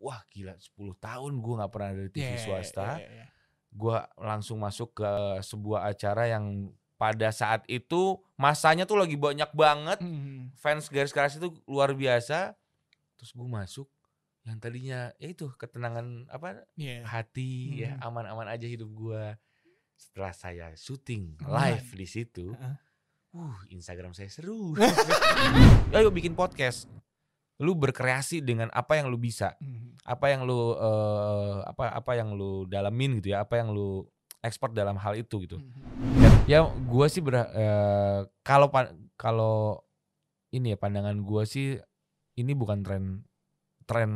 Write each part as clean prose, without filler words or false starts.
wah gila 10 tahun gue gak pernah dari TV swasta. Gue langsung masuk ke sebuah acara yang pada saat itu masanya tuh lagi banyak banget. Fans garis keras itu luar biasa. Terus gue masuk yang tadinya ya itu ketenangan hati ya, aman-aman aja hidup gue. Setelah saya syuting live di situ, Instagram saya seru. Ayo bikin podcast. Lu berkreasi dengan apa yang lu bisa, apa yang lu apa yang lu dalamin gitu ya, apa yang lu ekspor dalam hal itu gitu. Ya gue sih kalau ini ya pandangan gue sih ini bukan tren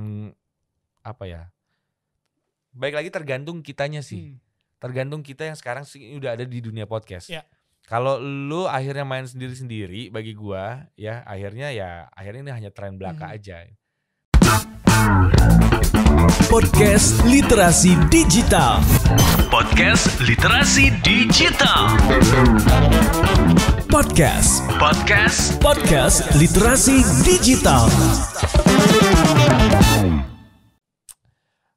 apa ya. Baik lagi tergantung kitanya sih. Tergantung kita yang sekarang udah ada di dunia podcast. Kalau lu akhirnya main sendiri-sendiri bagi gua ya akhirnya ini hanya tren belaka aja. Podcast Literasi Digital. Podcast Literasi Digital. Podcast Literasi Digital.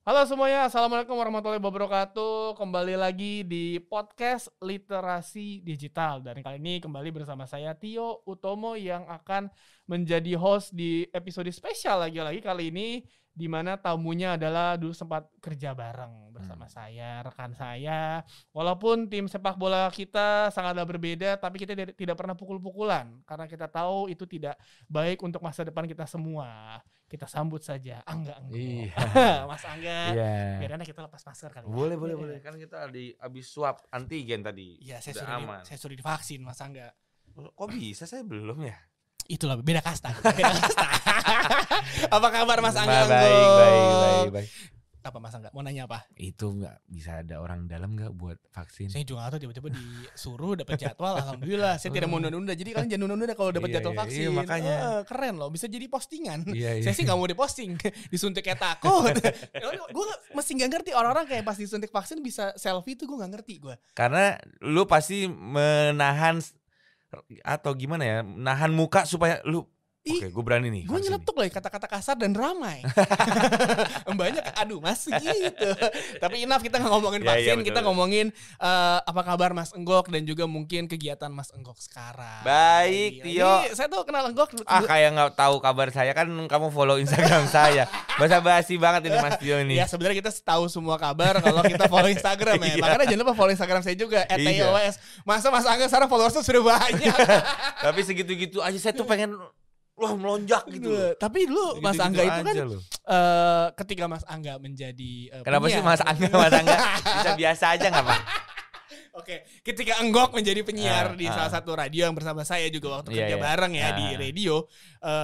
Halo semuanya, assalamualaikum warahmatullahi wabarakatuh. Kembali lagi di podcast Literasi Digital. Dan kali ini kembali bersama saya Tio Utomo yang akan menjadi host di episode spesial lagi kali ini, di mana tamunya adalah dulu sempat kerja bareng bersama saya, rekan saya. Walaupun tim sepak bola kita sangatlah berbeda, tapi kita tidak pernah pukul-pukulan karena kita tahu itu tidak baik untuk masa depan kita semua. Kita sambut saja Angga. Iya. Mas Angga. Iya. Biar kita lepas masker kali. Boleh. Kan kita habis swab antigen tadi. Iya, saya sudah divaksin Mas Angga. Kok bisa saya belum ya? Itulah beda kasta. Apa kabar Mas Angga? Baik. Apa Mas Angga? Mau nanya apa? Itu nggak bisa ada orang dalam nggak buat vaksin? Saya juga nggak tahu, tiba-tiba disuruh dapat jadwal. Alhamdulillah. Saya tidak mau nunda-nunda. Jadi kalian jangan nunda-nunda kalau dapat jadwal vaksin. Iya, makanya. Keren loh, bisa jadi postingan. Iya. Saya sih nggak mau diposting. Disuntik kayak takut. Gue masih nggak ngerti orang-orang kayak pas disuntik vaksin bisa selfie tuh gue nggak ngerti gue. Karena lu pasti menahan atau gimana ya, nahan muka supaya lu oke, gue berani nih. Gue nyeletuk loh kata-kata kasar dan ramai. Banyak, aduh mas gitu. Tapi enough, kita gak ngomongin vaksin, kita ngomongin apa kabar Mas Enggok dan juga mungkin kegiatan Mas Enggok sekarang. Baik, Tio. Ini saya tuh kenal Enggok. Kayak gak tahu kabar saya, kan kamu follow Instagram saya. Basa-basi banget ini Mas Tio ini. Ya sebenarnya kita tahu semua kabar kalau kita follow Instagram ya. Makanya jangan lupa follow Instagram saya juga @TIOS. Masa Mas Angga sekarang followersnya sudah banyak. Tapi segitu-gitu aja saya tuh pengen melonjak gitu. Tapi dulu gitu, Mas Angga itu kan ketika Mas Angga menjadi kenapa penyiar. sih Mas Angga bisa biasa aja gak Pak? Oke, ketika Enggok menjadi penyiar di salah satu radio yang bersama saya juga waktu kerja bareng ya di radio,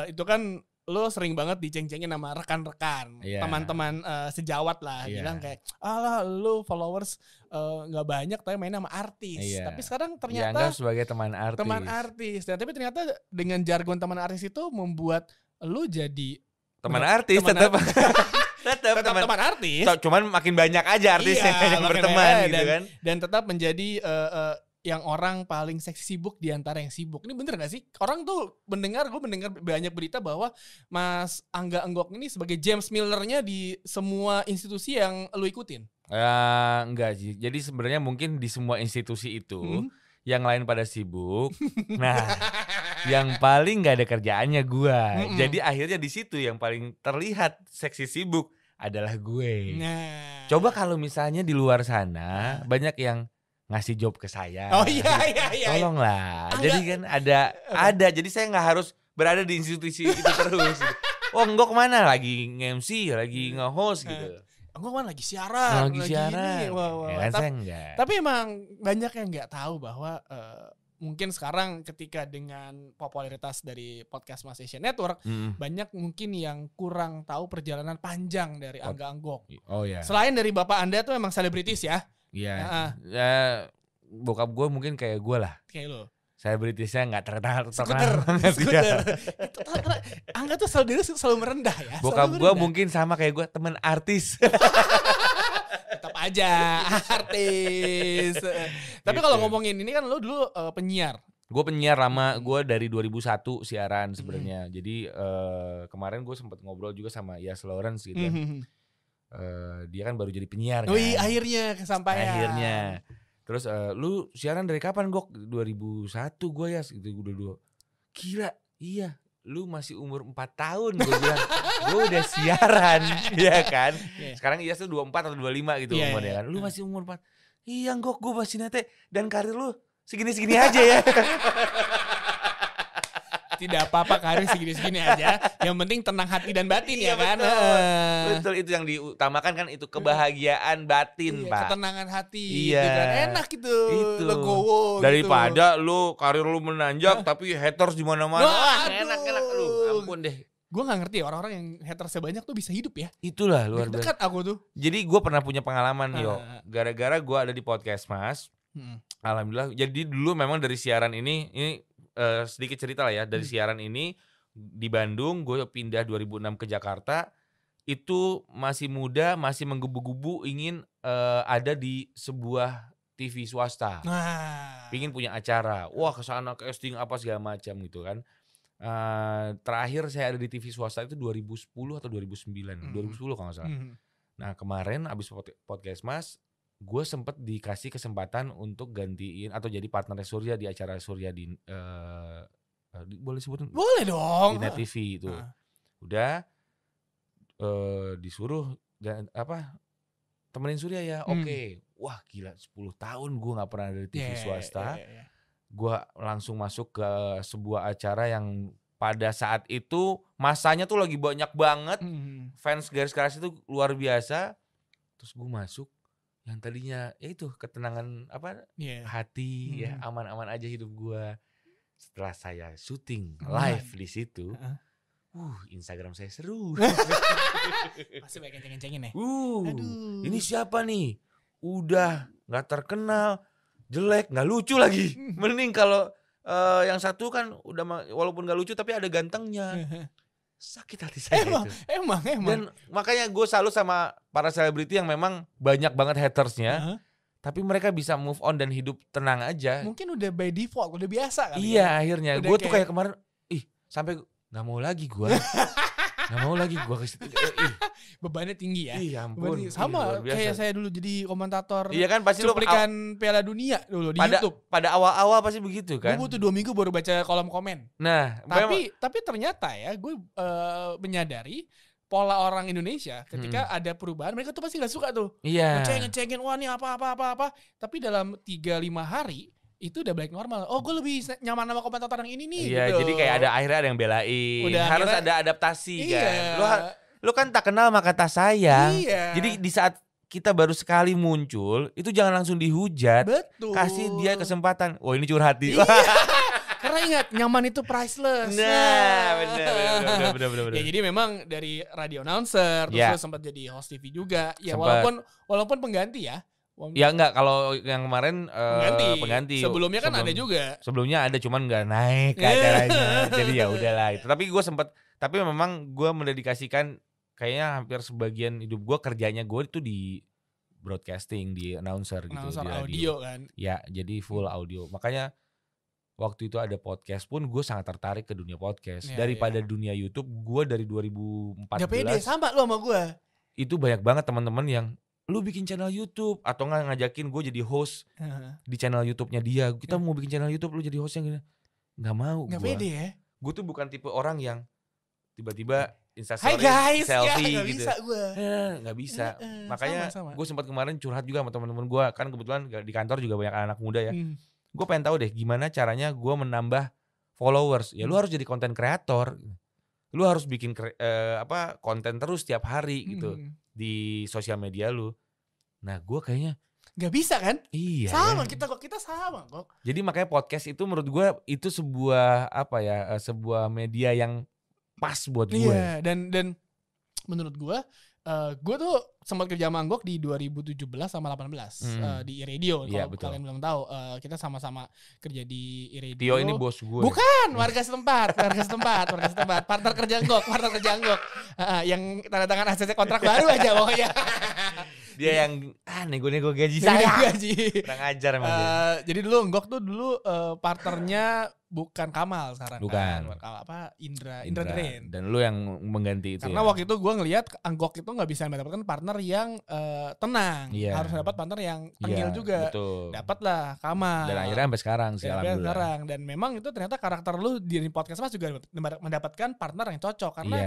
itu kan lo sering banget diceng-cengin sama rekan-rekan, teman-teman sejawat lah, bilang kayak, alah lo followers nggak banyak tapi main sama artis. Tapi sekarang ternyata dianggap sebagai teman artis. Dan tapi ternyata dengan jargon teman artis itu membuat lo jadi teman artis tetap teman artis. Cuman makin banyak aja artisnya yang berteman gitu kan. Dan tetap menjadi yang orang paling seksi sibuk di antara yang sibuk. Ini bener gak sih? Orang tuh gue mendengar banyak berita bahwa Mas Angga Enggok ini sebagai James Milner-nya di semua institusi yang lu ikutin. Enggak sih. Jadi sebenarnya mungkin di semua institusi itu yang lain pada sibuk. Nah, yang paling gak ada kerjaannya gua. Jadi akhirnya di situ yang paling terlihat seksi sibuk adalah gue. Nah. Coba kalau misalnya di luar sana banyak yang ngasih job ke saya. Oh iya. Tolonglah. Jadi kan ada. Jadi saya nggak harus berada di institusi itu terus. Oh, Enggok kemana? Lagi nge-MC, lagi nge-host gitu. Enggok kan lagi siaran. Wah. Ya, saya enggak. Tapi emang banyak yang nggak tahu bahwa mungkin sekarang ketika dengan popularitas dari podcast Mas Asian Network, banyak mungkin yang kurang tahu perjalanan panjang dari Angga Enggok. Oh ya. Selain dari bapak Anda tuh emang selebritis ya. Iya. Ya, bokap gue mungkin kayak gue lah. Kayak lo. Selebritisnya nggak terkenal. Skuter. Angga tuh selalu merendah ya. Bokap gue mungkin sama kayak gue, temen artis. Tetap aja artis. Tapi kalau ngomongin ini kan lo dulu penyiar. Gue penyiar lama, gue dari 2001 siaran sebenarnya. Jadi kemarin gue sempat ngobrol juga sama Yas Lawrence gitu. dia kan baru jadi penyiar kan. Wih, akhirnya kesampaian. Akhirnya. Terus lu siaran dari kapan Gok? 2001 gue ya gitu udah. Gila, iya. Lu masih umur 4 tahun gue bilang. Gue udah siaran, ya kan. Sekarang Iyas tuh 24 atau 25 gitu umurnya kan. Lu masih umur 4. Iya Gok, gue masih nete. Dan karir lu segini-segini aja ya. Tidak apa-apa karir segini-segini aja. Yang penting tenang hati dan batin ya kan. Betul, itu yang diutamakan kan itu kebahagiaan batin Pak. Ketenangan hati. Iya. Gitu kan. Enak gitu. Legowo. Daripada lu karir lu menanjak tapi haters di mana-mana. Enak lu. Ampun deh. Gue gak ngerti orang-orang yang haters sebanyak tuh bisa hidup ya. Itulah luar biasa. Dekat aku tuh. Jadi gue pernah punya pengalaman yo. Gara-gara gue ada di podcast Mas. Alhamdulillah. Jadi dulu memang dari siaran ini sedikit cerita lah ya. Dari siaran ini di Bandung, gue pindah 2006 ke Jakarta. Itu masih muda, masih menggebu-gebu ingin ada di sebuah TV swasta. Pingin punya acara. Wah kesana casting apa segala macam gitu kan. Terakhir saya ada di TV swasta itu 2010 atau 2009. 2010 kalau gak salah. Nah kemarin abis podcast Mas, gue sempet dikasih kesempatan untuk gantiin atau jadi partner Surya di acara Surya di boleh sebutin? Boleh dong. Di Net TV itu. Udah disuruh temenin Surya ya. Oke. Wah gila 10 tahun gue gak pernah ada di TV swasta. Gue langsung masuk ke sebuah acara yang pada saat itu masanya tuh lagi banyak banget. Fans garis keras itu luar biasa. Terus gue masuk. Yang tadinya ya itu ketenangan hati ya aman-aman aja hidup gue. Setelah saya syuting live di situ, Instagram saya seru. Masih banyak kenceng-kencengin ya. Aduh. Ini siapa nih? Udah nggak terkenal, jelek, nggak lucu lagi. Mending kalau yang satu kan udah walaupun nggak lucu tapi ada gantengnya. Sakit hati saya Emang. Dan makanya gue salut sama para selebriti yang memang banyak banget hatersnya, tapi mereka bisa move on dan hidup tenang aja. Mungkin udah by default, udah biasa kali. Iya akhirnya gue tuh kayak kemarin, sampai nggak mau lagi gue, ke situ. Bebannya tinggi ya. Iya ampun. Sama kayak saya dulu jadi komentator. Iya kan pasti cuplikan Piala Dunia dulu di YouTube. Pada awal-awal pasti begitu kan. Gue butuh 2 minggu baru baca kolom komen. Nah, tapi ternyata ya gue menyadari pola orang Indonesia ketika ada perubahan mereka tuh pasti nggak suka tuh. Iya. Ngecengin wah ini apa. Tapi dalam 3-5 hari itu udah balik normal. Oh gue lebih nyaman sama komentator yang ini nih. Iya gitu. jadi kayak akhirnya ada yang belain. Harus ada adaptasi iya. kan. Lu kan tak kenal maka tak sayang. Iya. Jadi di saat kita baru sekali muncul, itu jangan langsung dihujat. Betul. Kasih dia kesempatan. Oh ini curhat. Iya. Karena ingat nyaman itu priceless. Nah, benar. Ya jadi memang dari radio announcer terus sempat jadi host TV juga. Ya walaupun pengganti ya. Ya enggak, kalau yang kemarin pengganti. Sebelumnya kan ada juga. Sebelumnya ada cuman enggak naik ke acaranya. Jadi ya udahlah itu. Tapi memang gue mendedikasikan kayaknya hampir sebagian hidup gue kerjanya gue itu di broadcasting, di announcer gitu. Announcer di audio kan. Ya jadi full audio. Makanya waktu itu ada podcast pun gue sangat tertarik ke dunia podcast. Daripada dunia YouTube, gue dari 2014. Gak pede, sama lu sama gue. Itu banyak banget teman-teman yang lu bikin channel YouTube atau nggak ngajakin gue jadi host di channel YouTube-nya dia. Kita mau bikin channel YouTube, lu jadi hostnya gitu. Nggak mau. Nggak pede ya. Gue tuh bukan tipe orang yang tiba-tiba Instastory, guys, selfie gak gitu. Bisa gue. Nggak bisa. Makanya gue sempat kemarin curhat juga sama teman-teman gue. Kan kebetulan di kantor juga banyak anak muda ya. Gue pengen tahu deh gimana caranya gue menambah followers. Ya lu harus jadi konten kreator. Lu harus bikin konten terus tiap hari gitu di sosial media lu. Nah gue kayaknya nggak bisa kan? Iya. Sama kita sama kok. Jadi makanya podcast itu menurut gue itu sebuah sebuah media yang pas buat gue. Iya, dan menurut gue tuh sempat kerja sama Anggok di 2017 sama 18 di iRadio. Iya, Kalau kalian belum tahu, kita sama-sama kerja di iRadio. Tio ini bos gue. Bukan, warga setempat, partner kerja Anggok. Yang tanda tangan ACC kontrak baru aja pokoknya. Dia yang nego-nego gaji saya. Gaji. Kurang ajar sama dia. Jadi dulu Anggok tuh partnernya bukan Kamal sekarang Bukan. kan. Indra Drain. Dan lu yang mengganti itu. Karena waktu itu gue ngelihat Anggok itu nggak bisa mendapatkan partner yang tenang. Harus dapat partner yang tengil juga. Dapatlah Kamal. Dan akhirnya sampai sekarang sih, alhamdulillah. Dan memang itu ternyata karakter lu di podcast Mas juga mendapatkan partner yang cocok. Karena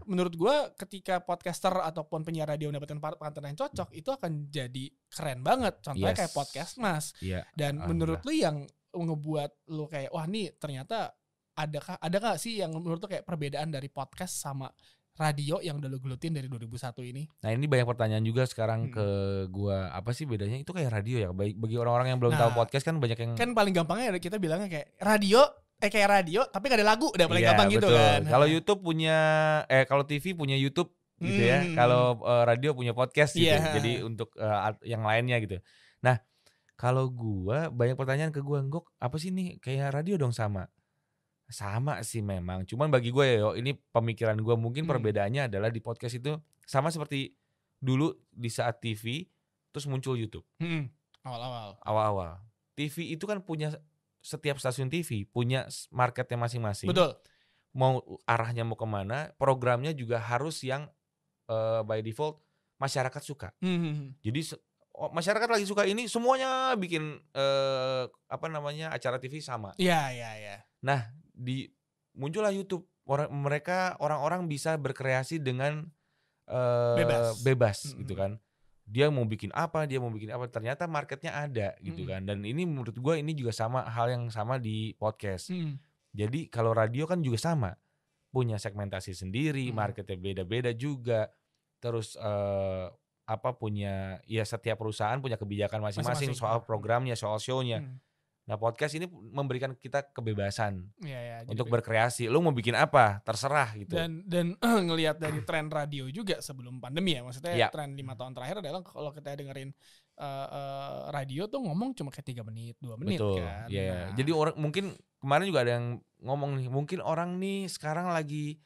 menurut gue ketika podcaster ataupun penyiar radio mendapatkan partner yang cocok, itu akan jadi keren banget. Contohnya kayak podcast Mas. Dan menurut lu yang ngebuat lu kayak wah nih ternyata ada gak sih yang menurut lu kayak perbedaan dari podcast sama radio yang udah lu gelutin dari 2001 ini? Nah ini banyak pertanyaan juga sekarang ke gua, apa sih bedanya itu kayak radio ya? Bagi orang-orang yang belum tahu podcast kan banyak yang... Kan paling gampangnya kita bilangnya kayak radio tapi gak ada lagu, udah paling gampang gitu betul. kan. Kalau YouTube punya, kalau TV punya YouTube gitu ya, kalau radio punya podcast gitu. Jadi untuk yang lainnya gitu. Nah kalau gua banyak pertanyaan ke gua, Nggok apa sih nih kayak radio dong sama sih memang. Cuman bagi gue ya ini pemikiran gue mungkin perbedaannya adalah di podcast itu sama seperti dulu di saat TV terus muncul YouTube. Awal-awal. TV itu kan punya setiap stasiun TV punya marketnya masing-masing. Betul. Mau arahnya mau kemana, programnya juga harus yang by default masyarakat suka. Jadi masyarakat lagi suka ini semuanya bikin acara TV sama. Iya. Nah, muncullah YouTube. Orang-orang bisa berkreasi dengan bebas gitu kan. Dia mau bikin apa, ternyata marketnya ada gitu kan. Dan ini menurut gue ini juga sama hal yang sama di podcast. Jadi kalau radio kan juga sama. Punya segmentasi sendiri, marketnya beda-beda juga. Terus punya setiap perusahaan punya kebijakan masing-masing soal programnya, soal show-nya. Nah podcast ini memberikan kita kebebasan untuk berkreasi. Lu mau bikin apa terserah gitu. Dan ngelihat dari tren radio juga sebelum pandemi ya, maksudnya tren 5 tahun terakhir adalah kalau kita dengerin radio tuh ngomong cuma kayak 3 menit 2 menit. Betul, kan. Jadi orang mungkin kemarin juga ada yang ngomong nih, mungkin orang nih sekarang lagi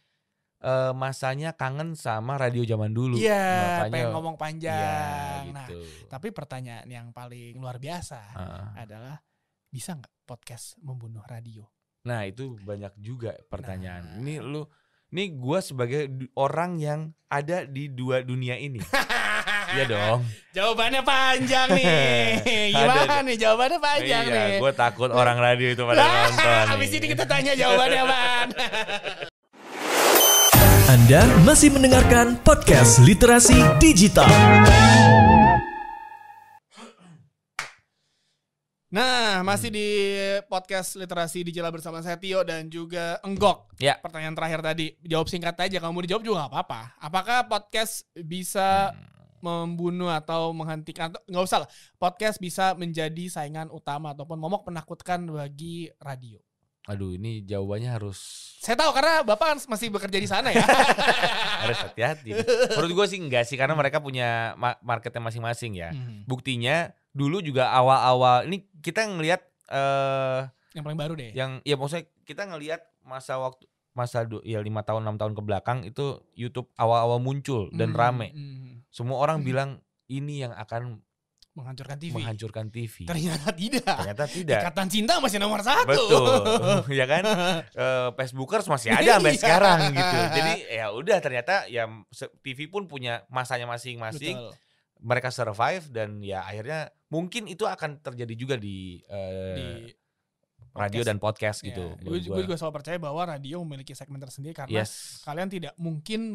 masanya kangen sama radio zaman dulu. Pengen ngomong panjang. Gitu. Nah, tapi pertanyaan yang paling luar biasa adalah bisa nggak podcast membunuh radio? Nah itu banyak juga pertanyaan. Ini gue sebagai orang yang ada di dua dunia ini. Iya dong. Jawabannya panjang nih. Gimana nih jawabannya panjang nih? Iya, gue takut orang radio itu pada nonton. Habis ini kita tanya jawabannya apaan? Anda masih mendengarkan podcast Literasi Digital. Nah, masih di podcast Literasi Digital bersama saya Tio dan juga Enggok. Pertanyaan terakhir tadi, jawab singkat aja. Kalau mau dijawab juga gak apa-apa. Apakah podcast bisa membunuh atau menghentikan, nggak usah lah, podcast bisa menjadi saingan utama ataupun momok menakutkan bagi radio? Aduh, ini jawabannya harus... Saya tahu karena Bapak masih bekerja di sana ya. Harus hati-hati. Menurut gue sih enggak sih, karena mereka punya marketnya masing-masing ya. Buktinya dulu juga awal-awal ini kita ngelihat yang paling baru deh. Yang ya maksudnya kita ngelihat masa 5 tahun 6 tahun ke belakang itu YouTube awal-awal muncul dan rame. Semua orang bilang ini yang akan menghancurkan TV. Ternyata tidak. Ikatan Cinta masih nomor 1. Betul. Ya kan? Facebookers masih ada sampai sekarang gitu. Jadi ya udah ternyata ya TV pun punya masanya masing-masing. Betul. Mereka survive dan ya akhirnya mungkin itu akan terjadi juga di radio dan podcast gitu. Gue juga selalu percaya bahwa radio memiliki segmen tersendiri karena kalian tidak mungkin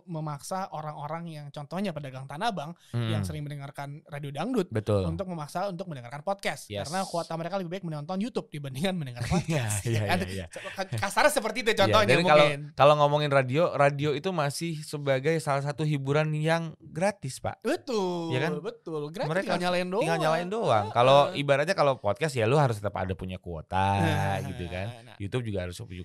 memaksa orang-orang yang contohnya pedagang Tanah Abang yang sering mendengarkan radio dangdut untuk memaksa untuk mendengarkan podcast karena kuota mereka lebih baik menonton YouTube dibandingkan mendengar podcast. Kasarnya seperti itu contohnya mungkin. Kalau ngomongin radio itu masih sebagai salah satu hiburan yang gratis, Pak. Betul. Ya kan? Betul. Gratis mereka tinggal nyalain doang. Kalau ibaratnya kalau podcast ya lu harus tetap ada punya kuota. Gitu kan. YouTube juga harus punya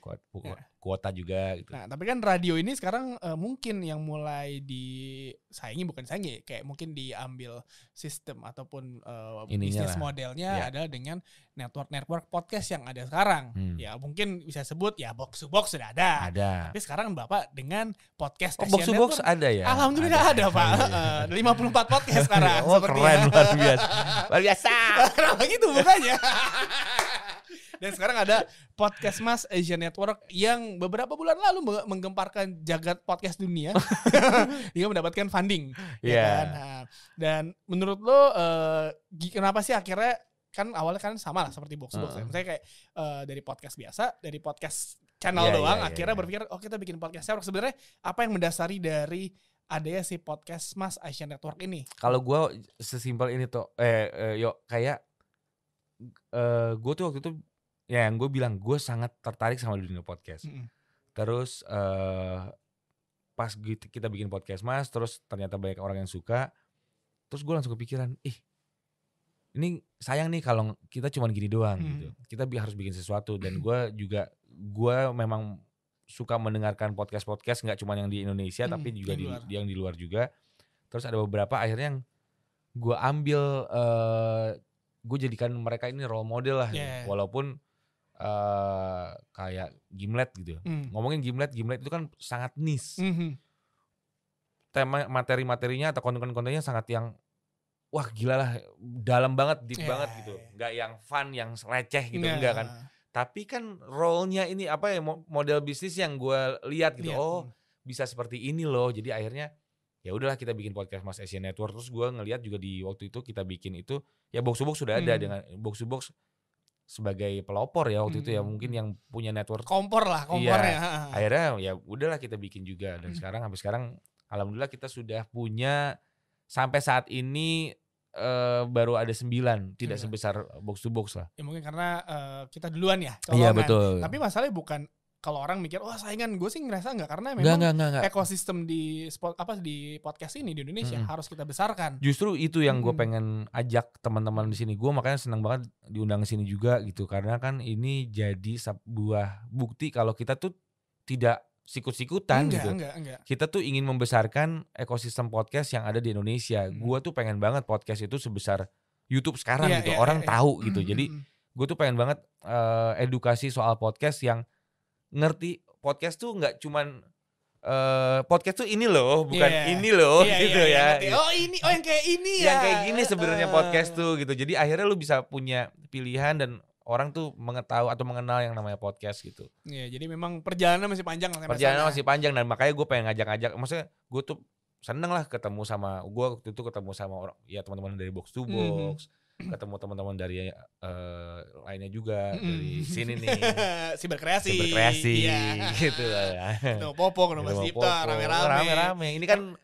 kuota juga gitu. Nah, tapi kan radio ini sekarang mungkin yang mulai disaingi, bukan saingi, kayak mungkin diambil sistem ataupun bisnis modelnya adalah dengan network podcast yang ada sekarang. Ya mungkin bisa sebut ya Box to Box sudah ada. Tapi sekarang Bapak dengan podcast Box to Box ada ya? Alhamdulillah ada Pak. 54 podcast sekarang. Keren, luar biasa. Luar biasa. Kenapa gitu bukannya? Dan sekarang ada Podcast Mas Asia Network yang beberapa bulan lalu menggemparkan jagat podcast dunia hingga mendapatkan funding. Ya kan? Nah, dan menurut lo kenapa sih akhirnya, kan awalnya kan sama lah seperti Box to Box ya. Misalnya kayak dari podcast biasa, dari podcast channel doang, akhirnya berpikir kita bikin podcast network. Sebenarnya apa yang mendasari dari adanya si Podcast Mas Asia Network ini? Kalau gue sesimpel ini tuh, kayak gue tuh waktu itu ya yang gue bilang gue sangat tertarik sama dunia podcast. Terus pas kita bikin Podcast Mas, terus ternyata banyak orang yang suka, terus gue langsung kepikiran, ini sayang nih kalau kita cuma gini doang gitu. Kita harus bikin sesuatu. Dan gue memang suka mendengarkan podcast nggak cuma yang di Indonesia tapi juga yang di luar juga. Terus ada beberapa akhirnya yang gue ambil, gue jadikan mereka ini role model lah. Walaupun kayak Gimlet gitu. Ngomongin Gimlet itu kan sangat niche. Tema materi-materinya atau konten-kontennya sangat yang wah gila lah, dalam banget, deep banget gitu. Gak yang fun, yang receh gitu, enggak kan. Tapi kan role-nya ini apa ya, model bisnis yang gue lihat gitu. Bisa seperti ini loh. Jadi akhirnya ya udahlah kita bikin Podcast Mas Asia Network. Terus gue ngelihat juga di waktu itu kita bikin itu, ya Box to Box sudah ada dengan Box to Box sebagai pelopor ya waktu itu ya, mungkin yang punya network. Kompornya. Iya, akhirnya ya udahlah kita bikin juga. Dan sampai sekarang alhamdulillah kita sudah punya sampai saat ini baru ada 9, tidak sebesar Box to Box lah. Ya mungkin karena kita duluan ya. Iya betul. Tapi masalahnya bukan kalau orang mikir wah saingan, gue sih ngerasa enggak, karena memang enggak. Ekosistem di podcast ini di Indonesia harus kita besarkan. Justru itu yang gue pengen ajak teman-teman di sini. Gue makanya senang banget diundang ke sini juga gitu, karena kan ini jadi sebuah bukti kalau kita tuh tidak sikut-sikutan gitu. Enggak. Kita tuh ingin membesarkan ekosistem podcast yang ada di Indonesia. Gue tuh pengen banget podcast itu sebesar YouTube sekarang gitu. Orang tahu gitu. Jadi gue tuh pengen banget edukasi soal podcast yang ngerti podcast tuh nggak cuman podcast tuh ini loh, bukan ini loh gitu ya. Ini yang kayak ini ya. Yang kayak gini sebenarnya podcast tuh gitu. Jadi akhirnya lu bisa punya pilihan dan orang tuh mengetahui atau mengenal yang namanya podcast gitu. Iya, jadi memang perjalanan masih panjang. Masih panjang, dan makanya gue pengen ngajak-ngajak. Maksudnya gue tuh seneng lah ketemu sama, gue waktu itu ketemu sama orang, ya teman-teman dari Box to Box, ketemu teman-teman dari lainnya juga dari sini nih. Siberkreasi gitu lah. Ketemu Popo, ketemu Mas Dipta, rame-rame. Ini kan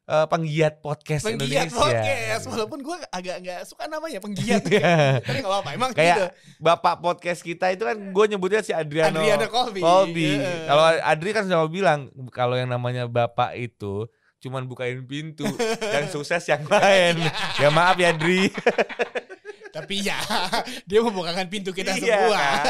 penggiat podcast Indonesia. Podcast, walaupun gue agak nggak suka namanya penggiat. Tapi nggak apa-apa, emang kayak gitu. Bapak podcast kita itu kan gue nyebutnya si Adriano Colby. Kalau Adri kan sudah bilang kalau yang namanya Bapak itu cuman bukain pintu, yang sukses yang lain. Ya maaf ya Adri. Tapi ya dia membukakan pintu kita semua. Kan?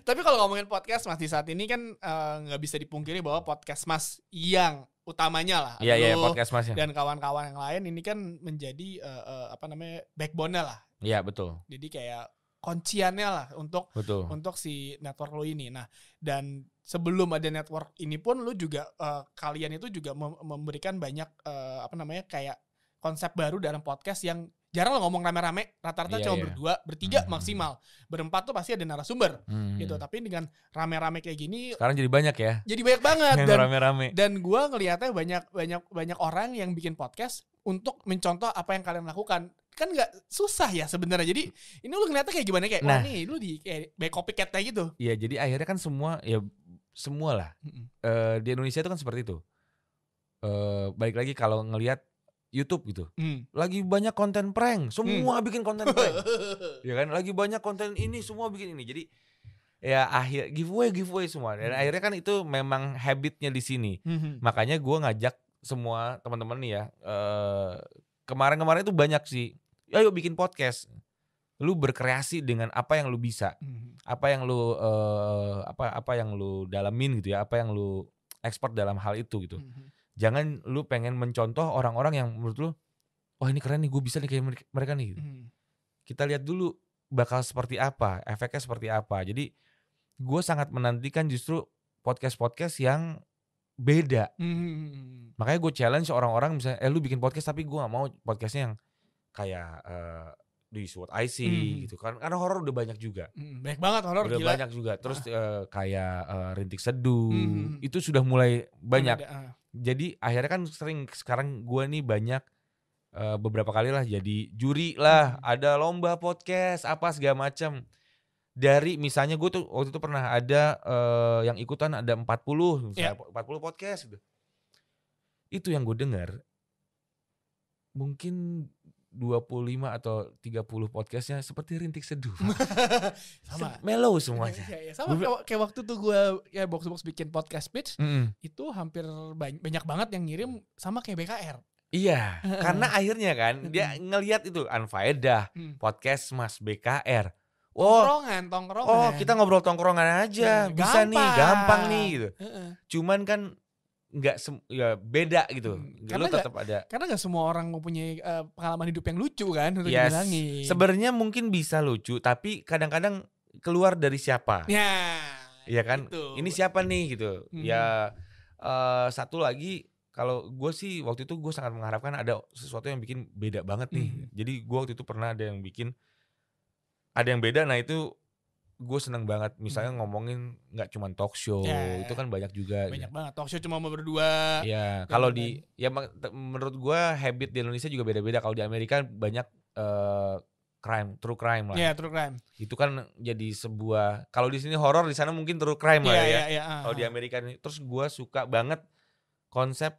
Tapi kalau ngomongin podcast Mas di saat ini kan nggak bisa dipungkiri bahwa Podcast Mas yang utamanya lah. Iya Podcast Mas ya. Dan kawan-kawan yang lain ini kan menjadi backbone-nya lah. Iya betul. Jadi kayak kunciannya lah untuk si network lo ini. Nah, dan sebelum ada network ini pun lo juga kalian itu juga memberikan banyak kayak konsep baru dalam podcast yang jarang lo ngomong rame-rame, rata-rata cuma berdua, bertiga maksimal. Berempat tuh pasti ada narasumber gitu. Tapi dengan rame-rame kayak gini sekarang jadi banyak ya. Jadi banyak banget dan rame-rame. Dan gue ngelihatnya banyak orang yang bikin podcast untuk mencontoh apa yang kalian lakukan. Kan nggak susah ya sebenarnya. Jadi ini lu ngeliatnya kayak gimana, kayak wah nih lu di kayak copycat kayak gitu. Iya, jadi akhirnya kan semua lah di Indonesia itu kan seperti itu. Balik lagi kalau ngelihat YouTube gitu, lagi banyak konten prank, semua bikin konten prank, ya kan? Lagi banyak konten ini, semua bikin ini. Jadi ya akhir giveaway semua. Dan akhirnya kan itu memang habitnya di sini. Makanya gue ngajak semua teman-teman nih ya. Kemarin-kemarin itu banyak sih. Ayo bikin podcast. Lu berkreasi dengan apa yang lu bisa, apa yang lu apa yang lu dalamin gitu ya, apa yang lu ekspor dalam hal itu gitu. Jangan lu pengen mencontoh orang-orang yang menurut lu, wah ini keren nih, gue bisa nih kayak mereka nih. Gitu. Kita lihat dulu bakal seperti apa, efeknya seperti apa. Jadi gue sangat menantikan justru podcast-podcast yang beda. Makanya gue challenge orang-orang misalnya, lu bikin podcast tapi gue gak mau podcastnya yang kayak di SWOT IC gitu kan. Karena horor udah banyak juga. Banyak banget horor, udah gila. banyak juga. Terus kayak Rintik Seduh itu sudah mulai banyak. Jadi akhirnya kan sering sekarang gue nih banyak beberapa kali lah jadi juri lah. Ada lomba podcast apa segala macam. Dari misalnya gue tuh waktu itu pernah ada yang ikutan ada 40 misalnya 40 podcast gitu. Itu yang gue dengar mungkin 25 atau 30 podcastnya seperti Rintik Seduh. Sama. Mellow semuanya. Sama kayak waktu tuh gue ya box bikin podcast pitch. Itu hampir banyak banget yang ngirim sama kayak BKR. Iya, karena akhirnya kan dia ngelihat itu Anfaedah, podcast Mas BKR. Tongkrongan. Oh, kita ngobrol tongkrongan aja. Bisa nih, gampang nih gitu. Cuman kan ya beda gitu. Lu tetap ada. Karena gak semua orang mempunyai pengalaman hidup yang lucu kan untuk dibilangin. Sebenarnya mungkin bisa lucu, tapi kadang-kadang keluar dari siapa. Ya kan? Gitu. Ini siapa nih gitu. Ya satu lagi, kalau gue sih waktu itu gue sangat mengharapkan ada sesuatu yang bikin beda banget nih. Jadi gue waktu itu pernah ada yang beda. Nah itu gue seneng banget. Misalnya ngomongin nggak cuma talk show, itu kan banyak juga. Banyak banget talk show cuma mau berdua. Ya kalau menurut gue habit di Indonesia juga beda-beda. Kalau di Amerika banyak true crime lah. Iya, true crime. Itu kan jadi sebuah, kalau di sini horor, di sana mungkin true crime lah ya. Kalau di Amerika ini, terus gue suka banget konsep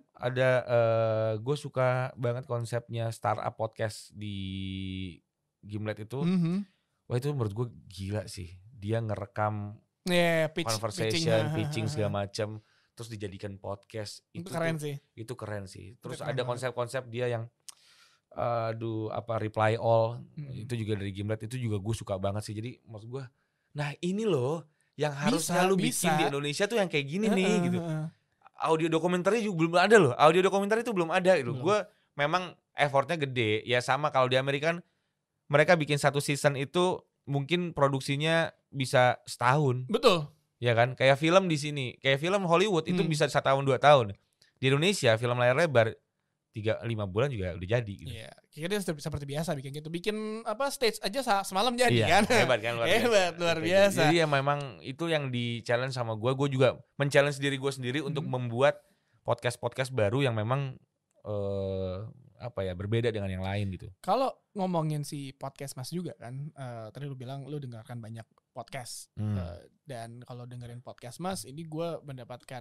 gue suka banget konsepnya startup podcast di Gimlet itu. Wah itu menurut gue gila sih. Dia ngerekam conversation, pitching segala macam, terus dijadikan podcast. Itu keren sih. Itu keren sih. Terus ada konsep-konsep dia yang reply all, itu juga dari Gimlet, itu juga gue suka banget sih. Jadi maksud gue, nah ini loh yang harusnya lu bikin di Indonesia tuh yang kayak gini nih gitu. Audio dokumenternya juga belum ada loh. Audio dokumenter itu belum ada gitu. Gue memang effortnya gede. Ya sama kalau di Amerika kan mereka bikin satu season itu mungkin produksinya bisa setahun. Betul. Ya kan? Kayak film di sini, kayak film Hollywood itu bisa 1 tahun 2 tahun. Di Indonesia film layar lebar 3-5 bulan juga udah jadi gitu. Iya, kayaknya dia seperti biasa bikin gitu. Bikin stage aja semalam jadi kan. Hebat kan, luar biasa. Jadi ya memang itu yang di challenge sama gue juga men-challenge diri gue sendiri untuk membuat podcast-podcast baru yang memang berbeda dengan yang lain gitu. Kalau ngomongin si podcast Mas juga kan, tadi lu bilang lu dengarkan banyak podcast, dan kalau dengerin podcast Mas, ini gue mendapatkan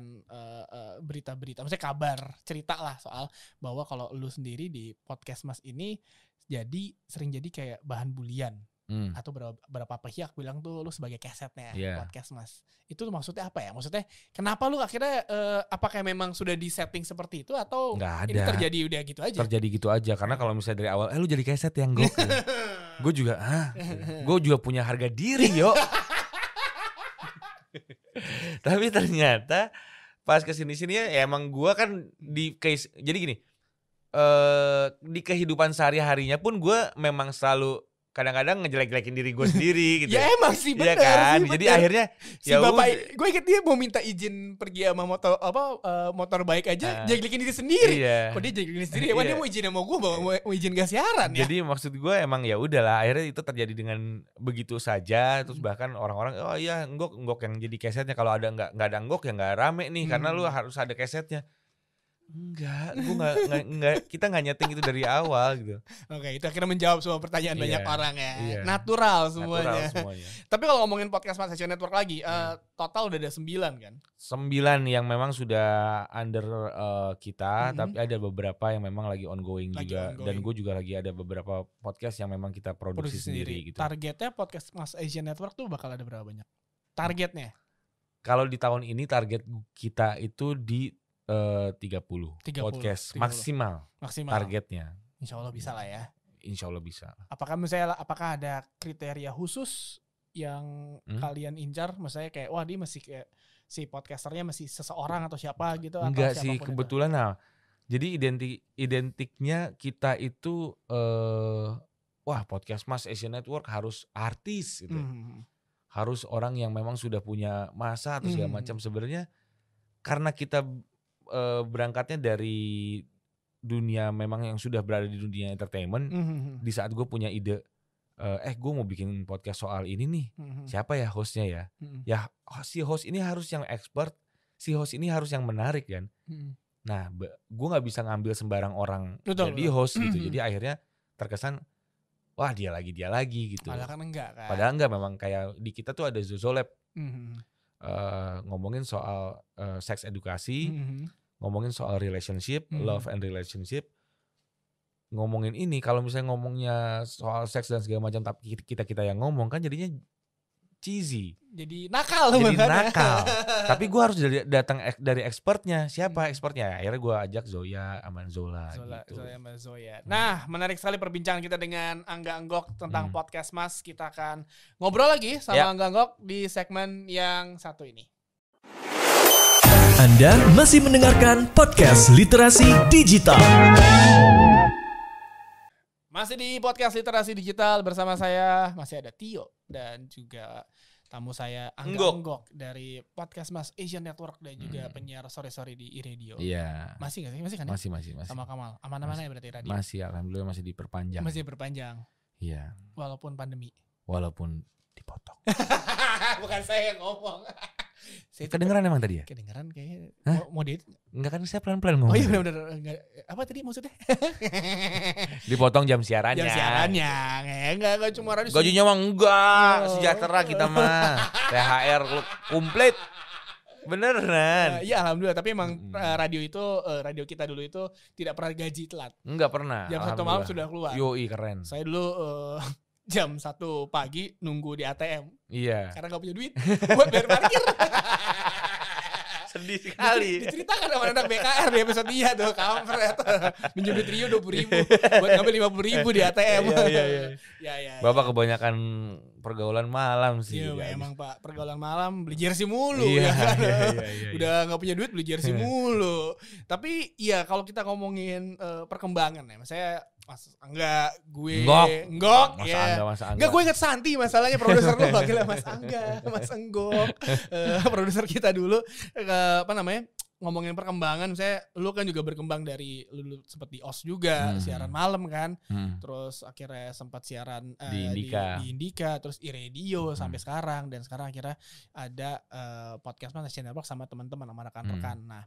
berita-berita, maksudnya kabar, cerita lah soal bahwa kalau lu sendiri di podcast Mas ini sering jadi kayak bahan bulian. Atau berapa pihak bilang tuh lu sebagai kesetnya podcast Mas. Itu maksudnya apa ya? Maksudnya kenapa lu akhirnya apakah memang sudah di setting seperti itu atau ini terjadi udah gitu aja? Terjadi gitu aja karena kalau misalnya dari awal lu jadi keset yang gue gue juga gue juga punya harga diri yo. Tapi ternyata pas kesini-sini ya emang gue kan jadi gini, di kehidupan sehari-harinya pun gue memang selalu kadang-kadang ngejelek-jelekin diri gue sendiri gitu. Ya emang sih benar kan? sih. Jadi akhirnya si bapak, gue inget dia mau minta izin pergi sama motor bike aja, jelek-jelekin diri sendiri. Kok dia jelek-jelekin sendiri? Emang dia mau izin sama gue, mau izin gak siaran ya? Jadi maksud gue emang ya udahlah, akhirnya itu terjadi dengan begitu saja. Terus bahkan orang-orang, oh iya enggok yang jadi kesetnya, kalau ada nggak ada enggok ya nggak rame nih karena lu harus ada kesetnya. Enggak, kita nggak nyeting itu dari awal gitu. Oke, itu akhirnya menjawab semua pertanyaan banyak orang ya. Natural semuanya. Tapi kalau ngomongin podcast Mas Asia Network lagi, total udah ada 9 kan? 9 yang memang sudah under kita, tapi ada beberapa yang memang lagi ongoing juga. Dan gue juga lagi ada beberapa podcast yang memang kita produksi sendiri gitu. Targetnya podcast Mas Asia Network tuh bakal ada berapa banyak? Targetnya? Kalau di tahun ini target kita itu di 30 podcast 30. Maksimal targetnya. Insya Allah bisa lah ya. Insya Allah bisa. Apakah ada kriteria khusus yang kalian incar? Misalnya kayak wah dia masih kayak si podcasternya masih seseorang atau siapa gitu? Enggak atau sih kebetulan itu? Jadi identiknya kita itu podcast Mas Asia Network harus artis gitu. Harus orang yang memang sudah punya masa atau segala macam. Sebenarnya karena kita berangkatnya dari dunia memang yang sudah berada di dunia entertainment. Di saat gue punya ide gue mau bikin podcast soal ini nih. Siapa ya hostnya ya? Ya si host ini harus yang expert, si host ini harus yang menarik kan. Nah gue gak bisa ngambil sembarang orang jadi host gitu. Jadi akhirnya terkesan wah dia lagi gitu. Padahal kan enggak kan. Padahal enggak, memang kayak di kita tuh ada Zozolab. Ngomongin soal seks edukasi, ngomongin soal relationship, love and relationship. Ngomongin ini, kalau misalnya ngomongnya soal seks dan segala macam tapi kita yang ngomong kan jadinya cheesy. Jadi nakal. Tapi gue harus datang dari expertnya. Siapa expertnya? Akhirnya gue ajak Zoya sama Zola gitu. Zoya sama Zoya. Nah, menarik sekali perbincangan kita dengan Angga Enggok tentang podcast Mas. Kita akan ngobrol lagi sama Angga Enggok di segmen yang satu ini. Anda masih mendengarkan podcast Literasi Digital. Masih di podcast Literasi Digital bersama saya, masih ada Tio dan juga tamu saya Angga Enggok dari podcast Mas Asian Network dan juga penyiar sore-sore di iRadio. Iya. Masih nggak sih? Masih kan? Masih. Sama Kamal. Aman-aman ya berarti radio. Masih, alhamdulillah masih diperpanjang. Masih berpanjang. Iya. Walaupun pandemi. Walaupun dipotong. Bukan saya yang ngomong. Kedengeran emang tadi ya? Kedengeran kayaknya. Mau di Enggak kan saya pelan-pelan ngomong. Oh iya benar-benar. Apa tadi maksudnya? Dipotong jam siarannya. Jam siarannya. Enggak cuma radio. Gajinya mah enggak. Sejahtera kita mah. THR komplit. Beneran. Iya alhamdulillah. Tapi emang radio kita dulu itu tidak pernah gaji telat. Enggak pernah. Jam 1 malam sudah keluar. Yoi keren. Saya dulu jam 1 pagi nunggu di ATM. Iya. Karena gak punya duit buat bayar parkir. Sedih sekali. Diceritakan sama anak BKR di episode dia tuh, kampret. Minjem duit Rio 20.000 buat ngambil 50.000 di ATM. Iya. Bapak kebanyakan pergaulan malam sih. Iya emang Pak, pergaulan malam beli jersey mulu iya, ya kan. Iya. Udah gak punya duit beli jersey mulu. Tapi iya kalau kita ngomongin perkembangan ya, maksudnya Mas Angga, gue Enggok ya. Enggak, gue inget Santi masalahnya produser lu panggilnya Mas Angga, Mas Enggok. Produser kita dulu ngomongin perkembangan, misalnya lu kan juga berkembang dari lu sempat di OS juga, siaran malam kan. Terus akhirnya sempat siaran di Indika, terus iRadio sampai sekarang, dan sekarang akhirnya ada podcast Mas Asian Network sama teman-teman sama rekan-rekan. Nah,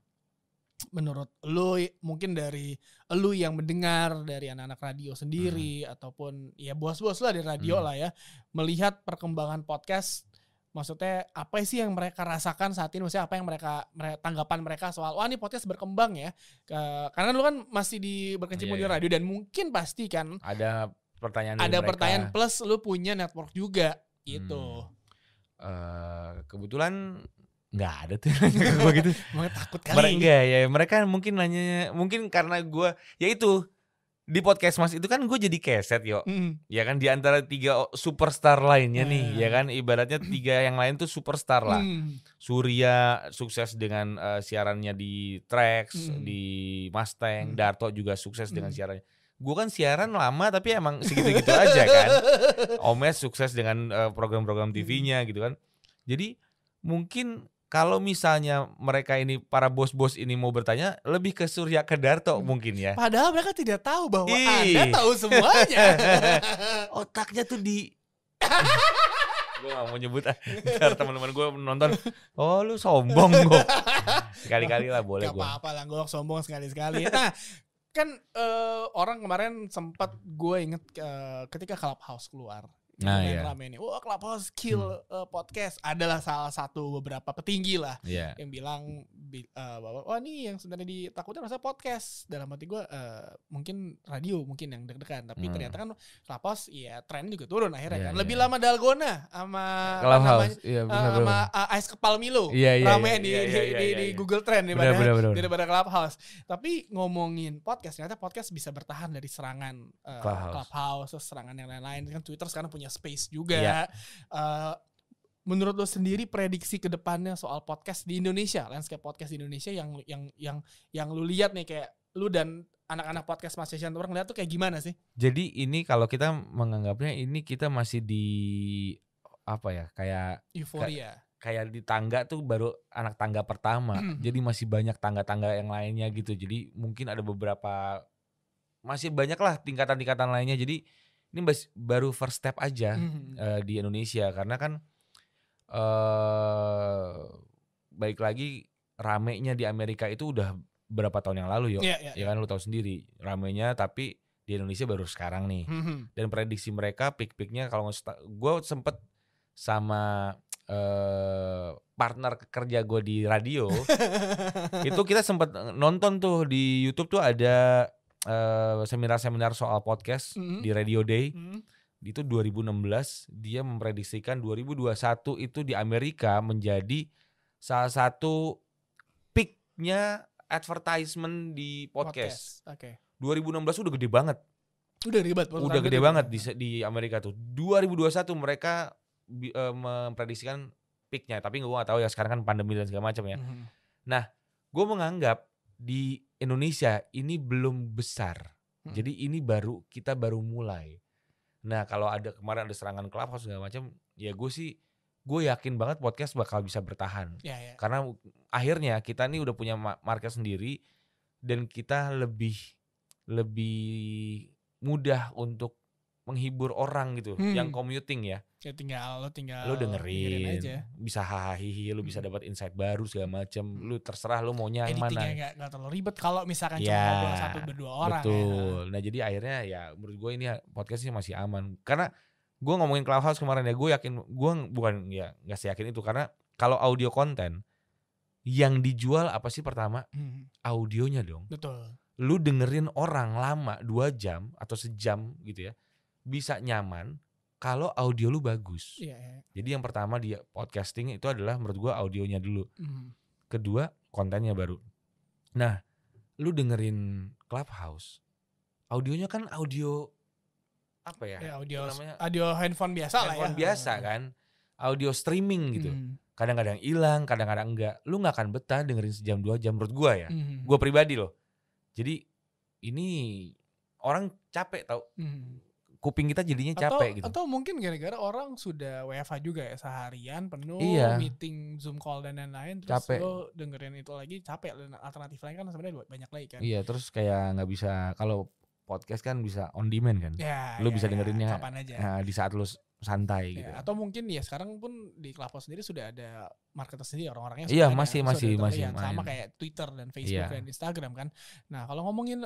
menurut lu mungkin dari lu yang mendengar dari anak-anak radio sendiri ataupun ya bos-bos lah di radio lah ya, melihat perkembangan podcast, maksudnya apa sih yang mereka rasakan saat ini, maksudnya apa yang mereka tanggapan mereka soal wah ini podcast berkembang ya, karena lu kan masih berkecimpung di radio dan mungkin pasti kan ada pertanyaan pertanyaan plus lu punya network juga gitu. Kebetulan nggak ada tuh nanya ke gue gitu. Takut kali. Mereka mungkin nanya, mungkin karena gue ya itu di podcast Mas itu kan gue jadi keset yo. Ya kan di antara 3 superstar lainnya nih, ya kan ibaratnya 3 yang lain tuh superstar lah. Surya sukses dengan siarannya di Trax, di Mustang, Darto juga sukses dengan siarannya. Gue kan siaran lama tapi emang segitu-gitu aja kan. Omes sukses dengan program-program TV-nya gitu kan. Jadi mungkin kalau misalnya mereka ini, para bos-bos ini mau bertanya, lebih ke Surya ke Darto mungkin ya. Padahal mereka tidak tahu bahwa Anda tahu semuanya. Otaknya tuh di... Gue gak mau nyebut, ntar teman-teman gue nonton, oh lu sombong kok. Sekali-kali lah boleh gue. Gak apa-apa lah, gue sombong sekali-sekali. Nah, kan orang kemarin sempat gue inget ketika Clubhouse keluar. Rame nih, wah Clubhouse kill podcast, adalah salah satu beberapa petinggi lah yang bilang bahwa wah ini yang sebenarnya ditakutin rasa podcast. Dalam hati gue mungkin radio mungkin yang deg-degan, tapi ternyata kan Clubhouse ya trennya juga turun akhirnya kan. Lebih lama Dalgona sama Clubhouse, sama Ais Kepal Milo rame di Google Trend daripada Clubhouse. Tapi ngomongin podcast, ternyata podcast bisa bertahan dari serangan Clubhouse, serangan yang lain-lain kan. Twitter sekarang punya space juga. Menurut lo sendiri prediksi ke depannya soal podcast di Indonesia, landscape podcast di Indonesia yang lu lihat nih, kayak lu dan anak-anak podcast Mas Asian Network ngeliat tuh kayak gimana sih? Jadi ini kalau kita menganggapnya ini kita masih di apa ya, kayak euforia. Kayak di tangga tuh baru anak tangga pertama. Jadi masih banyak tangga-tangga yang lainnya gitu. Jadi mungkin ada beberapa, masih banyak lah tingkatan-tingkatan lainnya. Jadi ini baru first step aja di Indonesia, karena kan baik lagi ramenya di Amerika itu udah berapa tahun yang lalu ya kan, lu tahu sendiri ramenya, tapi di Indonesia baru sekarang nih. Dan prediksi mereka peak-peaknya, kalau gue sempet sama partner kerja gue di radio itu kita sempet nonton tuh di YouTube tuh ada seminar-seminar soal podcast di Radio Day. Itu 2016 dia memprediksikan 2021 itu di Amerika menjadi salah satu peaknya advertisement di podcast. 2016 udah gede banget. Udah gede banget di Amerika tuh. 2021 mereka memprediksikan peaknya, tapi gue gak tahu ya, sekarang kan pandemi dan segala macam ya. Nah, gue menganggap di Indonesia ini belum besar. Jadi ini kita baru mulai. Nah, kalau kemarin ada serangan Clubhouse segala macam, ya gue yakin banget podcast bakal bisa bertahan. Karena akhirnya kita nih udah punya market sendiri dan kita lebih mudah untuk menghibur orang gitu, yang commuting ya. Tinggal lu dengerin aja. Bisa hahihi, lu bisa dapat insight baru segala macam. Lu terserah lu maunya yang mana. Editingnya gak terlalu ribet kalau misalkan cuma ngobrol 1-2 orang. Betul. Nah, jadi akhirnya ya menurut gue ini podcastnya masih aman. Karena gue ngomongin Clubhouse kemarin ya, gue yakin, gue bukan ya gak seyakin itu, karena kalau audio konten yang dijual apa sih pertama? Audionya dong. Betul. Lu dengerin orang lama 2 jam atau sejam gitu ya, bisa nyaman kalau audio lu bagus. Jadi yang pertama di podcasting itu adalah menurut gua audionya dulu. Kedua, kontennya baru. Nah, lu dengerin Clubhouse, audionya kan audio apa ya? Audio handphone biasa lah ya. Handphone biasa kan. Audio streaming gitu. Kadang-kadang hilang, kadang-kadang enggak. Lu gak akan betah dengerin sejam 2 jam menurut gua ya. Gua pribadi loh. Jadi ini orang capek tau. Kuping kita jadinya capek gitu. Atau mungkin gara-gara orang sudah WFH juga ya, seharian penuh meeting, Zoom call dan lain-lain, terus capek. Lo dengerin itu lagi capek, dan alternatif lain kan sebenarnya banyak lagi kan. Iya, terus kayak nggak bisa, kalau podcast kan bisa on demand kan. Lu bisa dengerinnya kapan aja. Di saat lu santai gitu. Atau mungkin ya sekarang pun di Clubhouse sendiri sudah ada marketer sendiri, orang-orangnya masih sama kayak Twitter dan Facebook dan Instagram kan. Nah, kalau ngomongin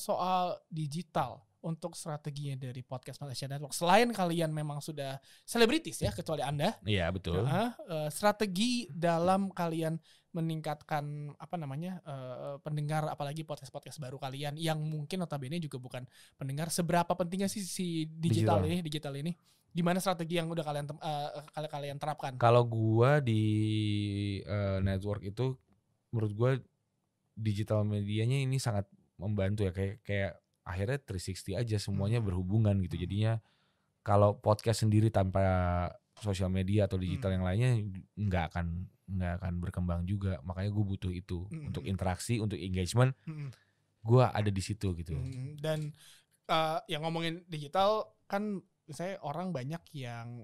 soal digital untuk strateginya dari Podcast Malaysia Network, selain kalian memang sudah selebritis ya, kecuali Anda. Iya, betul. Strategi dalam kalian meningkatkan pendengar, apalagi podcast baru kalian yang mungkin notabene juga bukan pendengar, seberapa pentingnya sih si digital ini? Gimana strategi yang udah kalian terapkan? Kalau gua di network itu, menurut gua digital medianya ini sangat membantu ya, kayak akhirnya 360 aja, semuanya berhubungan gitu. Jadinya kalau podcast sendiri tanpa sosial media atau digital yang lainnya nggak akan berkembang juga. Makanya gue butuh itu untuk interaksi, untuk engagement. Gue ada di situ gitu. Dan yang ngomongin digital kan, misalnya orang banyak yang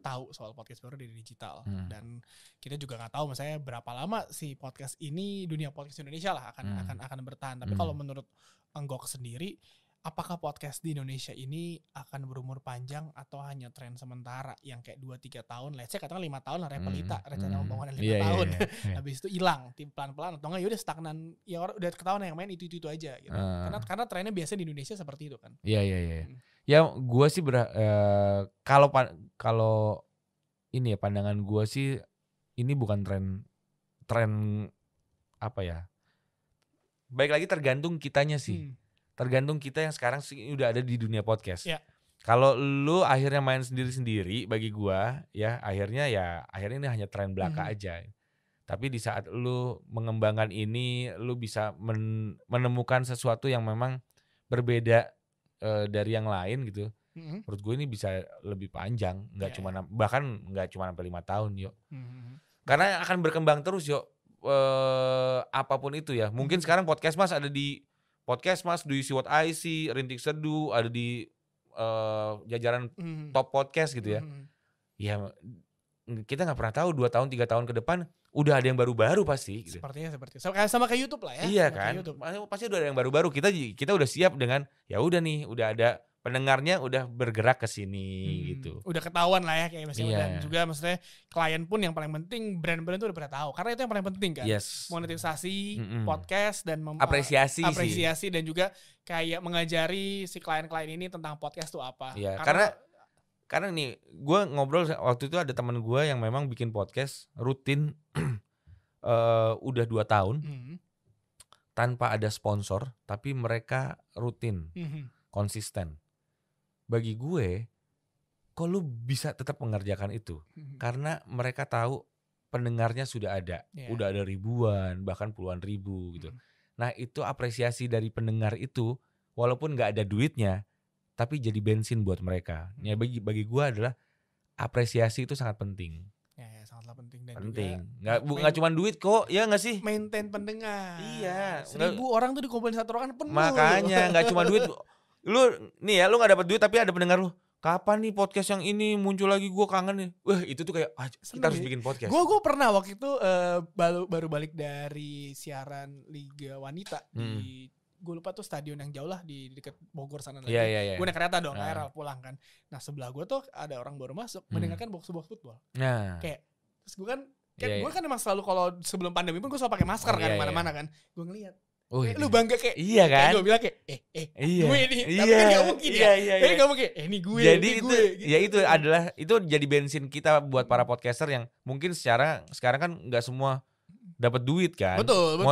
tahu soal podcast baru dari digital, dan kita juga nggak tahu misalnya berapa lama si podcast ini, dunia podcast Indonesia lah akan bertahan. Tapi kalau menurut Anggok sendiri, apakah podcast di Indonesia ini akan berumur panjang atau hanya tren sementara yang kayak 2-3 tahun, let's say katakan 5 tahun lah, Repelita rencana pembangunan 5 tahun, habis itu hilang pelan-pelan, atau enggak ya udah stagnan, ya orang udah ketahuan yang main itu aja gitu. Karena trennya biasa di Indonesia seperti itu kan. Iya. Ya gue sih kalau ini ya, pandangan gue sih ini bukan tren apa ya. Baik lagi tergantung kitanya sih. Tergantung kita yang sekarang sih udah ada di dunia podcast. Kalau lu akhirnya main sendiri-sendiri, bagi gua ya akhirnya ini hanya tren belaka aja. Tapi di saat lu mengembangkan ini, lu bisa menemukan sesuatu yang memang berbeda dari yang lain gitu. Menurut gue ini bisa lebih panjang, bahkan nggak cuma sampai 5 tahun yuk. Karena akan berkembang terus yuk. Apapun itu ya. Mungkin sekarang Podcast Mas ada di Podcast Mas, Do You See What I See, Rintik Seduh, ada di jajaran top podcast gitu ya. Ya kita nggak pernah tahu 2 tahun 3 tahun ke depan udah ada yang baru-baru pasti gitu. Sepertinya sama kayak YouTube lah ya. Iya kan, pasti udah ada yang baru-baru. Kita udah siap dengan ya udah nih, udah ada pendengarnya udah bergerak ke sini gitu. Udah ketahuan lah ya kayak misalnya. Iya. Dan juga maksudnya klien pun yang paling penting brand-brand itu udah pada tahu. Karena itu yang paling penting kan. Yes. Monetisasi podcast dan apresiasi apresiasi dan juga kayak mengajari si klien-klien ini tentang podcast itu apa. Iya, karena nih gue ngobrol waktu itu ada teman gue yang memang bikin podcast rutin udah 2 tahun tanpa ada sponsor, tapi mereka rutin konsisten. Bagi gue, kok lu bisa tetap mengerjakan itu? Karena mereka tahu pendengarnya sudah ada, udah ada ribuan, bahkan puluhan ribu gitu. Nah itu apresiasi dari pendengar itu, walaupun nggak ada duitnya, tapi jadi bensin buat mereka. Ya bagi gue adalah apresiasi itu sangat penting. Ya sangatlah penting dan penting. Juga Nggak cuma duit kok, ya nggak sih? Maintain pendengar. Iya. 1.000 orang tuh dikumpulin satu ruangan penuh. Makanya nggak cuma duit. Lu nih ya, lu nggak dapat duit tapi ada pendengar lu. Kapan nih podcast yang ini muncul lagi, gue kangen nih. Wah itu tuh kayak kita harus bikin podcast. Gue pernah waktu itu baru balik dari siaran Liga Wanita di gue lupa tuh stadion yang jauh lah di dekat Bogor sana lagi. Iya. Gue naik kereta dong, KRL pulang kan. Nah sebelah gue tuh ada orang baru masuk mendengarkan box-box football. Nah. Kayak terus gue kan gue kan emang selalu kalau sebelum pandemi pun gue selalu pakai masker kan kemana-mana kan. Gue ngeliat. Lu bangga kayak iya kan? Kayak gue bilang kayak gue nih. Tapi kan gak mungkin ya. Kayak gak mungkin ini gue. Jadi ini itu gue, gitu. Ya itu jadi bensin kita buat para podcaster yang mungkin sekarang kan nggak semua dapat duit kan. Betul.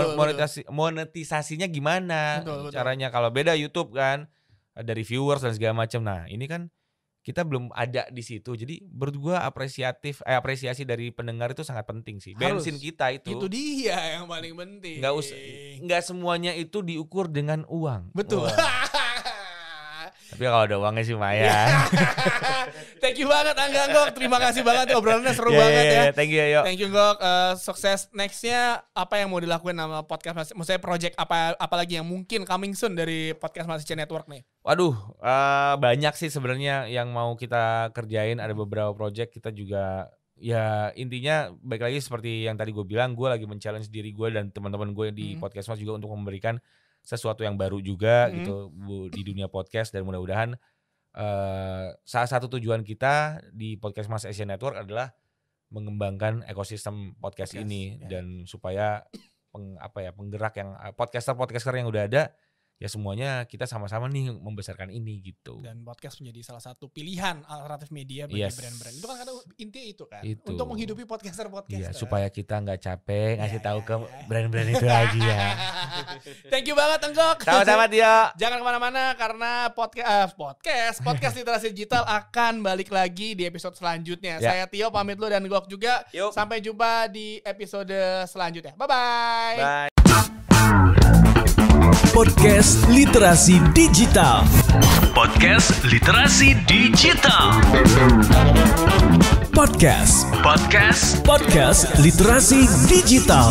Monetisasinya gimana betul. Caranya? Kalau beda YouTube kan dari viewers dan segala macam. Nah ini kan kita belum ada di situ. Jadi menurut gue apresiasi dari pendengar itu sangat penting sih. Bensin kita itu. Itu dia yang paling penting. Nggak semuanya itu diukur dengan uang. Betul. Tapi kalau ada uangnya sih lumayan. Thank you banget Angga Gok. Terima kasih banget obrolannya seru banget ya. Thank you yo. Thank you Gok. Sukses nextnya. Apa yang mau dilakuin sama podcast maksudnya project apa lagi yang mungkin coming soon dari podcast Mahasiswa Network nih? Waduh, banyak sih sebenarnya yang mau kita kerjain. Ada beberapa project kita juga. Ya intinya baik lagi seperti yang tadi gue bilang, gue lagi men-challenge diri gue dan teman-teman gue di podcast Mas juga untuk memberikan sesuatu yang baru juga gitu di dunia podcast. Dan mudah-mudahan salah satu tujuan kita di podcast Mas Asia Network adalah mengembangkan ekosistem podcast ini dan supaya penggerak yang podcaster yang udah ada ya semuanya kita sama-sama nih membesarkan ini gitu. Dan podcast menjadi salah satu pilihan alternatif media bagi brand-brand. Itu kan karena intinya itu kan. Untuk menghidupi podcaster-podcaster. Iya, supaya kita nggak capek ngasih tahu ke brand-brand itu lagi ya. Thank you banget Enggok. Sama-sama Tio. Jangan kemana-mana karena podcast literasi digital akan balik lagi di episode selanjutnya. Saya Tio pamit lu dan Enggok juga. Yuk. Sampai jumpa di episode selanjutnya. Bye-bye. Bye. Podcast Literasi Digital. Podcast Literasi Digital. Podcast Literasi Digital.